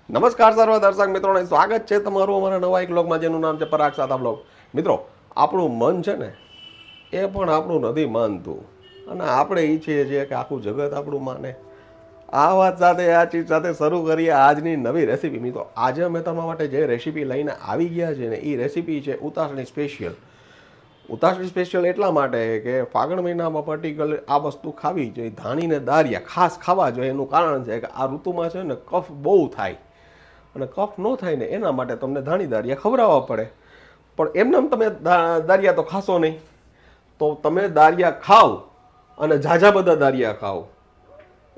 નમસ્કાર સર્વ દર્શક મિત્રોને સ્વાગત છે તમારું અમારા નવા એક બ્લોગમાં જેનું નામ છે પરાગ સાતા બ્લોગ. મિત્રો, આપણું મન છે ને એ પણ આપણું નથી માનતું અને આપણે ઈચ્છીએ છીએ કે આખું જગત આપણું માને. આ વાત સાથે આ ચીજ સાથે શરૂ કરીએ આજની નવી રેસીપી. મિત્રો, આજે અમે તમારા માટે જે રેસીપી લઈને આવી ગયા છે ને એ રેસીપી છે ઉતાસણી સ્પેશિયલ. ઉતાસણી સ્પેશિયલ એટલા માટે કે ફાગણ મહિનામાં પર્ટિક્યુલર આ વસ્તુ ખાવી જોઈએ. ધાણીને દારિયા ખાસ ખાવા જોઈએ. એનું કારણ છે કે આ ઋતુમાં છે ને કફ બહુ થાય અને કફ ન થાય ને એના માટે તમને ધાણી દારિયા ખવડાવવા પડે. પણ એમને તમે દારિયા તો ખાશો નહીં. તો તમે દારિયા ખાવ અને ઝાઝા બધા દારિયા ખાવ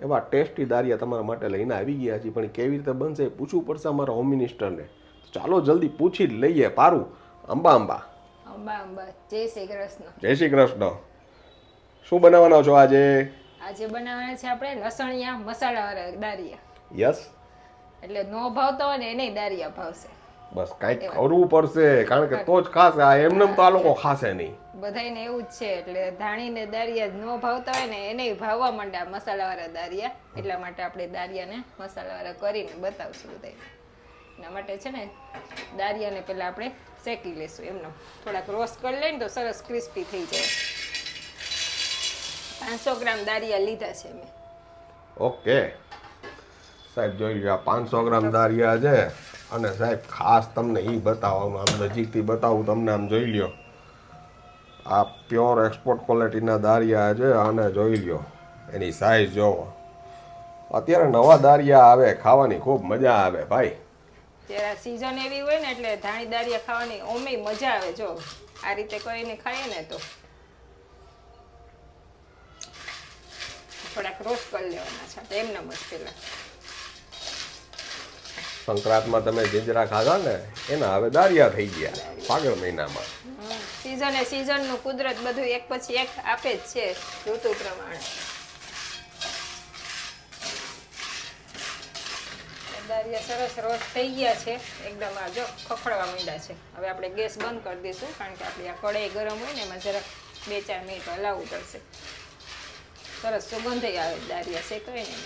એવા ટેસ્ટી દારિયા તમારા માટે લઈને આવી ગયા છીએ. પણ કેવી રીતે બનશે એ પૂછવું પડશે અમારા હોમ મિનિસ્ટરને. ચાલો જલ્દી પૂછી જ લઈએ. પારું, અંબા અંબા. અંબા અંબા. જય શ્રી કૃષ્ણ. જય શ્રી કૃષ્ણ. શું બનાવવાનો છો આજે? આજે બનાવવાના છે આપણે લસણિયા મસાલાવાળા દારિયા. યસ. એટલે નો ભાવતા હોય ને એને દારિયા ભાવશે. બસ કાંઈક કરવું પડશે કારણ કે તો જ ખાશે. આ એમને તો આ લોકો ખાશે નહીં. બધાયને એવું જ છે. એટલે ધાણીને દારિયા નો ભાવતા હોય ને એને ભાવવા માંડે આ મસાલાવાળા દારિયા. એટલા માટે આપણે દારિયાને મસાલાવાળા કરીને બતાવશું બધાય. એના માટે છે ને દારિયાને પહેલા આપણે શેકી લેશું. એમને થોડાક રોસ્ટ કરી લઈને તો સરસ ક્રિસ્પી થઈ જાય. 500 ગ્રામ દારિયા લીધા છે મેં. ઓકે સાહેબ, જોઈ લો 500 ગ્રામ દારિયા છે. અને સાહેબ ખાસ તમને એ બતાવવાનું, આમ નજીકથી બતાવું તમને. આમ જોઈ લ્યો, આ પ્યોર એક્સપોર્ટ ક્વોલિટીના દારિયા છે. અને જોઈ લ્યો એની સાઈઝ જોવો. અત્યારે નવા દારિયા આવે, ખાવાની ખૂબ મજા આવે ભાઈ. જ્યારે સીઝન એવી હોય ને એટલે ધાણી દારિયા ખાવાની ઓમેય મજા આવે. જો આ રીતે કરીને ખાઈએ ને તો થોડાક રોસ્ટ કરી લેવાના છે એમને મસ્ત. પેલા સંક્રાંતમાં તમે જીંજરા ખાધા ને એના હવે દારિયા થઈ ગયા ફાગણ મહિનામાં. સીઝન એ સીઝનનું કુદરત બધું એક પછી એક આપે જ છે ઋતુ પ્રમાણે. દારિયા સરસ રોસ્ટ થઈ ગયા છે એકદમ. આ જો ખખડવા માંડ્યા છે. હવે આપણે ગેસ બંધ કરી દઈશું કારણ કે આપણી આ કઢાઈ ગરમ હોય ને એમાં જરાક 2-4 મિનિટ હલાવવું પડશે. સરસ સુગંધ આવે દારિયા શેકાય ને.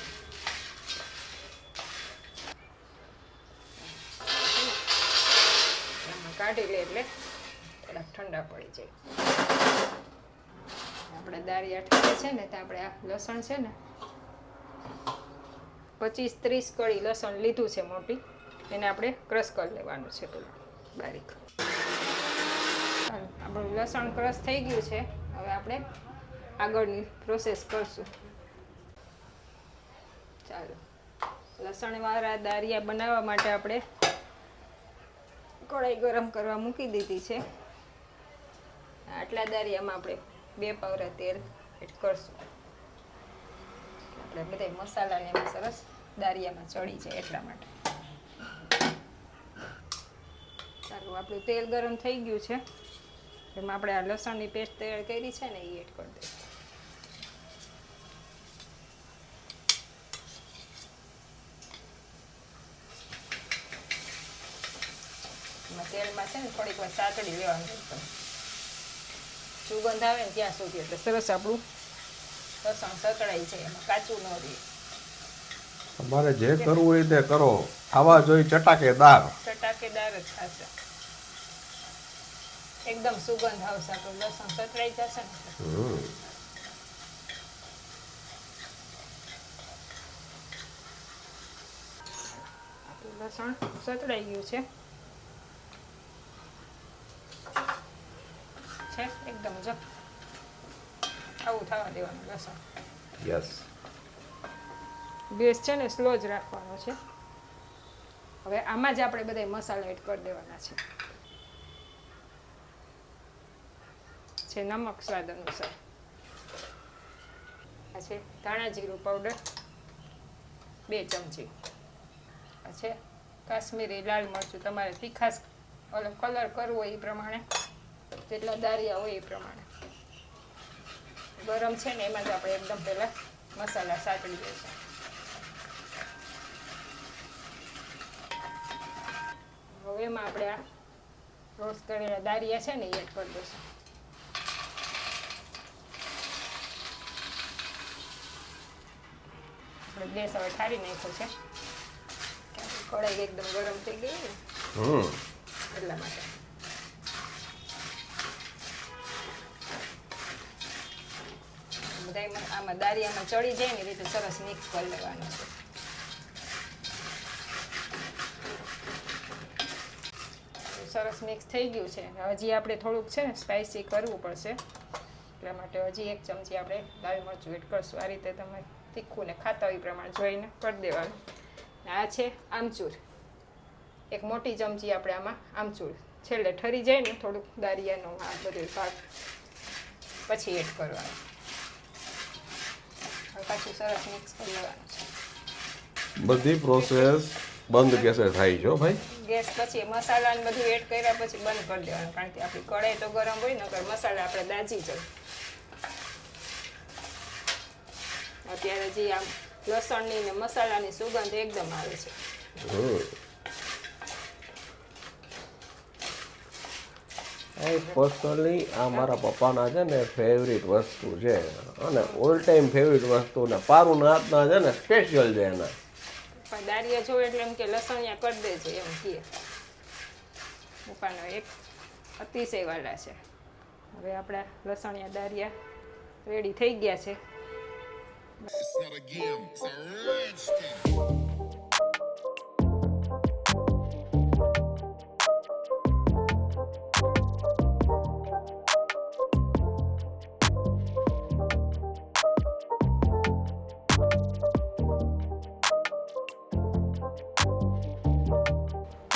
કાઢી લે એટલે થોડાક ઠંડા પડી જાય. આપણે દારિયા ઠરે છે ને તો આપણે આ લસણ છે ને 25-30 કળી લસણ લીધું છે મોટી. એને આપણે ક્રશ કરી લેવાનું છે પેલું બારીક. આપણું લસણ ક્રશ થઈ ગયું છે. હવે આપણે આગળની પ્રોસેસ કરશું. ચાલો, લસણવાળા દારિયા બનાવવા માટે આપણે કઢાઈ ગરમ કરવા મૂકી દીધી છે. આટલા દારિયામાં આપણે 2 પાવરા તેલ એડ કરશું. આપણે બધા મસાલાને એમાં સરસ દારિયામાં ચડી જાય એટલા માટે. સારું, આપણું તેલ ગરમ થઈ ગયું છે. એમાં આપણે આ લસણની પેસ્ટ તૈયાર કરી છે ને એ એડ કરી દઈશું. તેલમાં છે ને થોડીક વાર સાતડી લેવાનું. સુગંધ આવે ને ત્યાં સુધી એટલે સરસ આપણું લસણ સતળાઈ જાય. એમાં કાચું ન રહે. તમારે જે કરવું હોય તે કરો. ખાવા જોઈએ ચટાકેદાર. ચટાકેદાર જ થશે. એકદમ સુગંધ આવશે. આપણું લસણ સતળાઈ જશે ને. આપણું લસણ સતળાઈ ગયું છે. એકદમ જો આવું થવા દેવાનું લસણ. યસ. ગેસ છે ને સ્લો જ રાખવાનો છે. હવે આમાં જ આપણે બધા મસાલા એડ કરી દેવાના છે. નમક સ્વાદ અનુસાર. આ છે ધાણા જીરું પાવડર 2 ચમચી. આ છે કાશ્મીરી લાલ મરચું. તમારે તીખાસ કલર કરવો હોય એ પ્રમાણે, જેટલા દારિયા હોય એ પ્રમાણે. ગરમ છે ને એમાં જ આપણે એકદમ પહેલાં મસાલા સાતળી દઈશું. હવે એમાં આપણે આ રોસ્ટ કરેલા દારિયા છે ને એ એડ કરી દઈશું. આપણે ગેસ હવે ઠારી નાખ્યો છે. કઢાઈ કઢાઈ એકદમ ગરમ થઈ ગઈ ને એટલા માટે. બધાય આમાં દારિયામાં ચડી જાય ને એ રીતે સરસ મિક્સ કરી લેવાનું છે. સરસ મિક્સ થઈ ગયું છે. હજી આપણે થોડુંક છે ને સ્પાઇસી કરવું પડશે એટલા માટે હજી 1 ચમચી આપણે લાલ મરચું એડ કરશું. આ રીતે તમે તીખું ને ખાતા હોય એ પ્રમાણે જોઈને કરી દેવાનું. આ છે આમચૂર, 1 મોટી ચમચી આપણે આમાં આમચૂર છેલ્લે ઠરી જાય ને થોડુંક દારિયાનું આ બધું શાક પછી એડ કરવાનું. હવે પાછું સરસ મિક્સ કરી લેવાનું છે. બધી પ્રોસેસ બંધ ગેસે થાય છે ભાઈ. ગેસ પછી મસાલા ને બધું એડ કર્યા પછી બંધ કરી દેવાનું, કારણ કે આપણી કઢાઈ તો ગરમ હોય નકર મસાલા આપણે દાજી જાય. અત્યારે જે આમ લસણની ને મસાલાની સુગંધ એકદમ આવે છે. પર્સનલી આ મારા પપ્પાના છે ને ફેવરિટ વસ્તુ છે, અને ઓલ ટાઈમ ફેવરિટ વસ્તુ ને પારુના હાથના છે ને સ્પેશિયલ છે એના. પણ દારિયા જોવે એટલે એમ કે લસણિયા કરી દેજે એમ કહે. પપ્પાનો એક અતિશય વાલા છે. હવે આપણા લસણિયા દારિયા રેડી થઈ ગયા છે. It's not a game, it's a rich thing.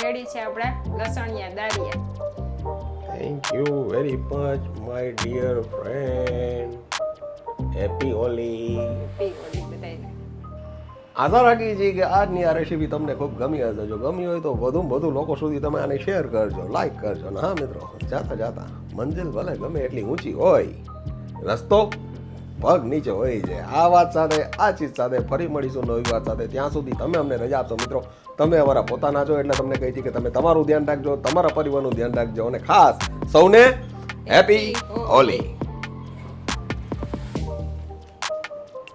Ready છે આપણા લસણિયા દારિયા. Thank you very much my dear friend. Happy Holi. પી ઓલી બધાયને. આશા રાખી છીએ કે આજની આ રેસીપી તમને ખૂબ ગમી હશે. જો ગમી હોય તો વધુમાં વધુ લોકો સુધી તમે આને શેર કરજો, લાઈક કરજો. ને હા મિત્રો, જાતા જાતા મંજિલ ભલે ગમે એટલી ઊંચી હોય, રસ્તો પગ નીચે હોય છે. આ વાત સાથે, આ ચીજ સાથે ફરી મળીશું નવી વાત સાથે. ત્યાં સુધી તમે અમને રજા આપશો મિત્રો. તમે અમારા પોતાના છો એટલે તમને કહી છે કે તમે તમારું ધ્યાન રાખજો, તમારા પરિવારનું ધ્યાન રાખજો, અને ખાસ સૌને હેપી હોલી.